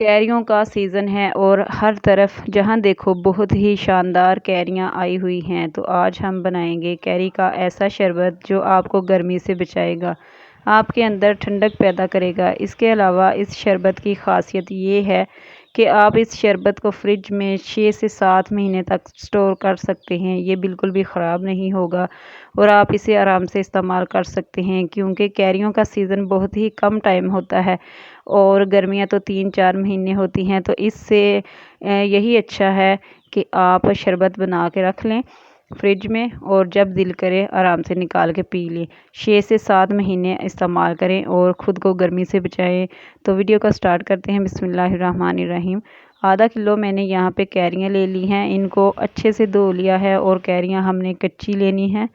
कैरियों का सीज़न है और हर तरफ जहाँ देखो बहुत ही शानदार कैरियाँ आई हुई हैं। तो आज हम बनाएंगे कैरी का ऐसा शरबत जो आपको गर्मी से बचाएगा, आपके अंदर ठंडक पैदा करेगा। इसके अलावा इस शरबत की ख़ासियत ये है कि आप इस शरबत को फ्रिज में 6 से 7 महीने तक स्टोर कर सकते हैं। ये बिल्कुल भी ख़राब नहीं होगा और आप इसे आराम से इस्तेमाल कर सकते हैं, क्योंकि कैरियों का सीज़न बहुत ही कम टाइम होता है और गर्मियाँ तो 3-4 महीने होती हैं। तो इससे यही अच्छा है कि आप शरबत बना के रख लें फ्रिज में और जब दिल करे आराम से निकाल के पी लें। 6 से 7 महीने इस्तेमाल करें और ख़ुद को गर्मी से बचाएं। तो वीडियो को स्टार्ट करते हैं। बिस्मिल्लाहिर्रहमानिर्रहीम। आधा किलो मैंने यहाँ पे कैरियाँ ले ली हैं, इनको अच्छे से धो लिया है और कैरियाँ हमने कच्ची लेनी है,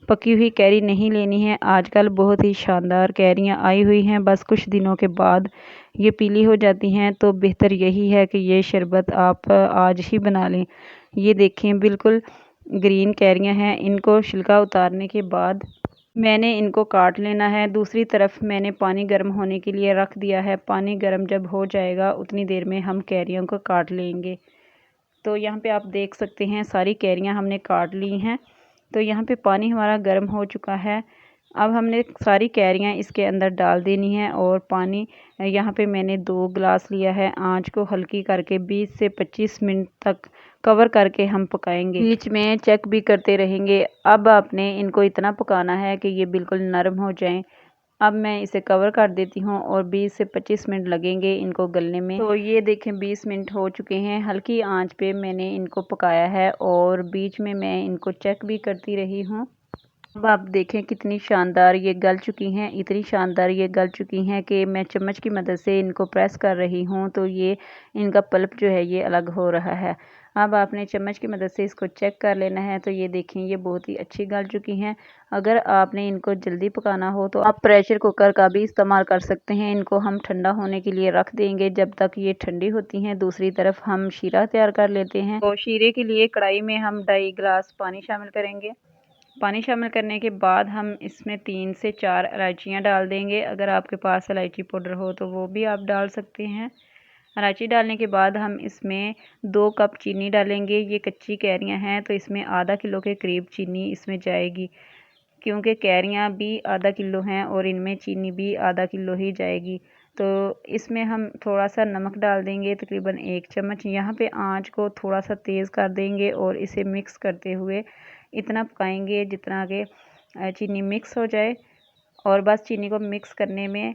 पकी हुई कैरी नहीं लेनी है। आजकल बहुत ही शानदार कैरियाँ आई हुई हैं, बस कुछ दिनों के बाद ये पीली हो जाती हैं। तो बेहतर यही है कि ये शरबत आप आज ही बना लें। ये देखें बिल्कुल ग्रीन कैरियाँ हैं। इनको छिलका उतारने के बाद मैंने इनको काट लेना है। दूसरी तरफ मैंने पानी गर्म होने के लिए रख दिया है। पानी गर्म जब हो जाएगा उतनी देर में हम कैरियों को काट लेंगे। तो यहाँ पे आप देख सकते हैं सारी कैरियाँ हमने काट ली हैं। तो यहाँ पे पानी हमारा गर्म हो चुका है। अब हमने सारी कैरियाँ इसके अंदर डाल देनी है और पानी यहाँ पे मैंने 2 गिलास लिया है। आंच को हल्की करके 20 से 25 मिनट तक कवर करके हम पकाएंगे, बीच में चेक भी करते रहेंगे। अब आपने इनको इतना पकाना है कि ये बिल्कुल नरम हो जाएं। अब मैं इसे कवर कर देती हूँ और 20 से 25 मिनट लगेंगे इनको गलने में। तो ये देखें 20 मिनट हो चुके हैं। हल्की आंच पे मैंने इनको पकाया है और बीच में मैं इनको चेक भी करती रही हूँ। अब आप देखें कितनी शानदार ये गल चुकी हैं, इतनी शानदार ये गल चुकी हैं कि मैं चम्मच की मदद से इनको प्रेस कर रही हूँ तो ये इनका पल्प जो है ये अलग हो रहा है। अब आपने चम्मच की मदद से इसको चेक कर लेना है। तो ये देखें ये बहुत ही अच्छी गल चुकी हैं। अगर आपने इनको जल्दी पकाना हो तो आप प्रेशर कुकर का भी इस्तेमाल कर सकते हैं। इनको हम ठंडा होने के लिए रख देंगे जब तक ये ठंडी होती हैं। दूसरी तरफ हम शीरा तैयार कर लेते हैं। तो शीरे के लिए कढ़ाई में हम 2.5 गिलास पानी शामिल करेंगे। पानी शामिल करने के बाद हम इसमें 3 से 4 इलायचियाँ डाल देंगे। अगर आपके पास इलायची पाउडर हो तो वो भी आप डाल सकते हैं। इलायची डालने के बाद हम इसमें 2 कप चीनी डालेंगे। ये कच्ची कैरियाँ हैं तो इसमें आधा किलो के करीब चीनी इसमें जाएगी, क्योंकि कैरियाँ भी आधा किलो हैं और इनमें चीनी भी आधा किलो ही जाएगी। तो इसमें हम थोड़ा सा नमक डाल देंगे, तकरीबन 1 चम्मच। यहाँ पे आंच को थोड़ा सा तेज़ कर देंगे और इसे मिक्स करते हुए इतना पकाएंगे जितना कि चीनी मिक्स हो जाए। और बस चीनी को मिक्स करने में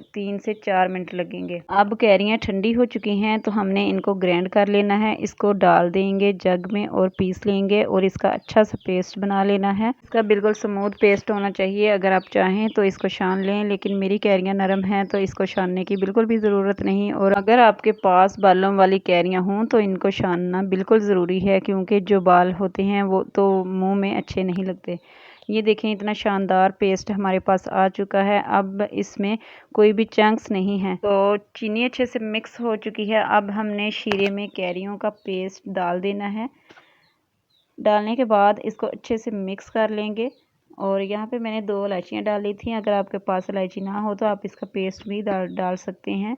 3 से 4 मिनट लगेंगे। अब कैरियाँ ठंडी हो चुकी हैं तो हमने इनको ग्राइंड कर लेना है। इसको डाल देंगे जग में और पीस लेंगे और इसका अच्छा सा पेस्ट बना लेना है। इसका बिल्कुल स्मूथ पेस्ट होना चाहिए। अगर आप चाहें तो इसको छान लें, लेकिन मेरी कैरियाँ नरम हैं तो इसको छानने की बिल्कुल भी ज़रूरत नहीं। और अगर आपके पास बालों वाली कैरियाँ हों तो इनको छानना बिल्कुल ज़रूरी है, क्योंकि जो बाल होते हैं वो तो मुँह में अच्छे नहीं लगते। ये देखें इतना शानदार पेस्ट हमारे पास आ चुका है। अब इसमें कोई भी चंक्स नहीं है। तो चीनी अच्छे से मिक्स हो चुकी है। अब हमने शीरे में कैरियों का पेस्ट डाल देना है। डालने के बाद इसको अच्छे से मिक्स कर लेंगे। और यहाँ पे मैंने 2 इलायचियाँ डाली थी। अगर आपके पास इलायची ना हो तो आप इसका पेस्ट भी डाल सकते हैं।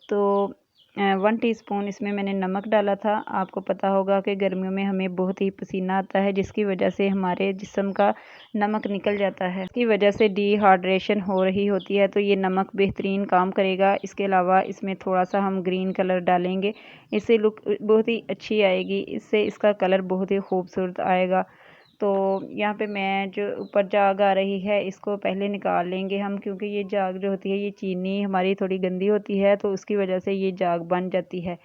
तो 1 टीस्पून इसमें मैंने नमक डाला था। आपको पता होगा कि गर्मियों में हमें बहुत ही पसीना आता है, जिसकी वजह से हमारे जिस्म का नमक निकल जाता है। इसकी वजह से डिहाइड्रेशन हो रही होती है, तो ये नमक बेहतरीन काम करेगा। इसके अलावा इसमें थोड़ा सा हम ग्रीन कलर डालेंगे, इससे लुक बहुत ही अच्छी आएगी। इससे इसका कलर बहुत ही खूबसूरत आएगा। तो यहाँ पे मैं जो ऊपर जाग आ रही है इसको पहले निकाल लेंगे हम, क्योंकि ये जाग जो होती है ये चीनी हमारी थोड़ी गंदी होती है तो उसकी वजह से ये जाग बन जाती है।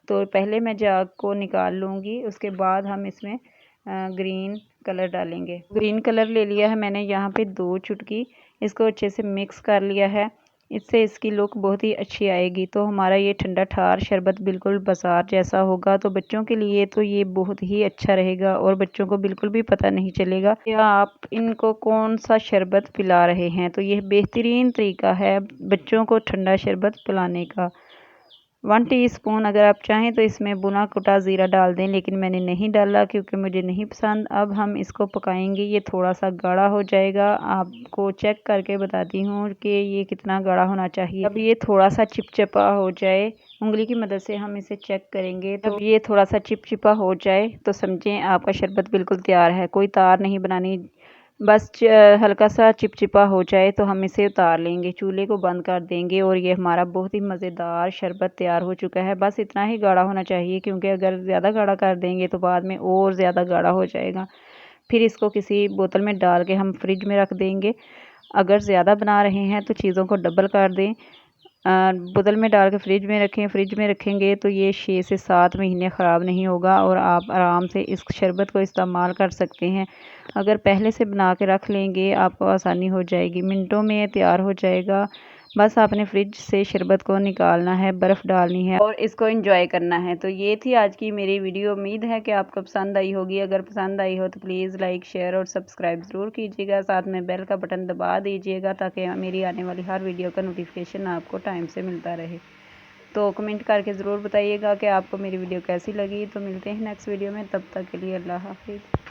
तो पहले मैं जाग को निकाल लूँगी, उसके बाद हम इसमें ग्रीन कलर डालेंगे। ग्रीन कलर ले लिया है मैंने यहाँ पे 2 चुटकी। इसको अच्छे से मिक्स कर लिया है। इससे इसकी लुक बहुत ही अच्छी आएगी। तो हमारा ये ठंडा ठार शरबत बिल्कुल बाजार जैसा होगा। तो बच्चों के लिए तो ये बहुत ही अच्छा रहेगा और बच्चों को बिल्कुल भी पता नहीं चलेगा कि आप इनको कौन सा शरबत पिला रहे हैं। तो ये बेहतरीन तरीका है बच्चों को ठंडा शरबत पिलाने का। 1 टीस्पून अगर आप चाहें तो इसमें भुना कुटा ज़ीरा डाल दें, लेकिन मैंने नहीं डाला क्योंकि मुझे नहीं पसंद। अब हम इसको पकाएंगे, ये थोड़ा सा गाढ़ा हो जाएगा। आपको चेक करके बताती हूँ कि ये कितना गाढ़ा होना चाहिए। अब ये थोड़ा सा चिपचिपा हो जाए, उंगली की मदद से हम इसे चेक करेंगे। तो ये थोड़ा सा चिपचिपा हो जाए तो समझें आपका शरबत बिल्कुल तैयार है। कोई तार नहीं बनानी, बस हल्का सा चिपचिपा हो जाए तो हम इसे उतार लेंगे, चूल्हे को बंद कर देंगे और ये हमारा बहुत ही मज़ेदार शरबत तैयार हो चुका है। बस इतना ही गाढ़ा होना चाहिए, क्योंकि अगर ज़्यादा गाढ़ा कर देंगे तो बाद में और ज़्यादा गाढ़ा हो जाएगा। फिर इसको किसी बोतल में डाल के हम फ्रिज में रख देंगे। अगर ज़्यादा बना रहे हैं तो चीज़ों को डबल कर दें, बोतल में डाल के फ्रिज में रखें। फ्रिज में रखेंगे तो ये 6 से 7 महीने ख़राब नहीं होगा और आप आराम से इस शरबत को इस्तेमाल कर सकते हैं। अगर पहले से बना के रख लेंगे आपको आसानी हो जाएगी, मिनटों में तैयार हो जाएगा। बस आपने फ्रिज से शरबत को निकालना है, बर्फ़ डालनी है और इसको एंजॉय करना है। तो ये थी आज की मेरी वीडियो। उम्मीद है कि आपको पसंद आई होगी। अगर पसंद आई हो तो प्लीज़ लाइक, शेयर और सब्सक्राइब ज़रूर कीजिएगा। साथ में बेल का बटन दबा दीजिएगा ताकि मेरी आने वाली हर वीडियो का नोटिफिकेशन आपको टाइम से मिलता रहे। तो कमेंट करके ज़रूर बताइएगा कि आपको मेरी वीडियो कैसी लगी। तो मिलते हैं नेक्स्ट वीडियो में, तब तक के लिए अल्लाह हाफिज़।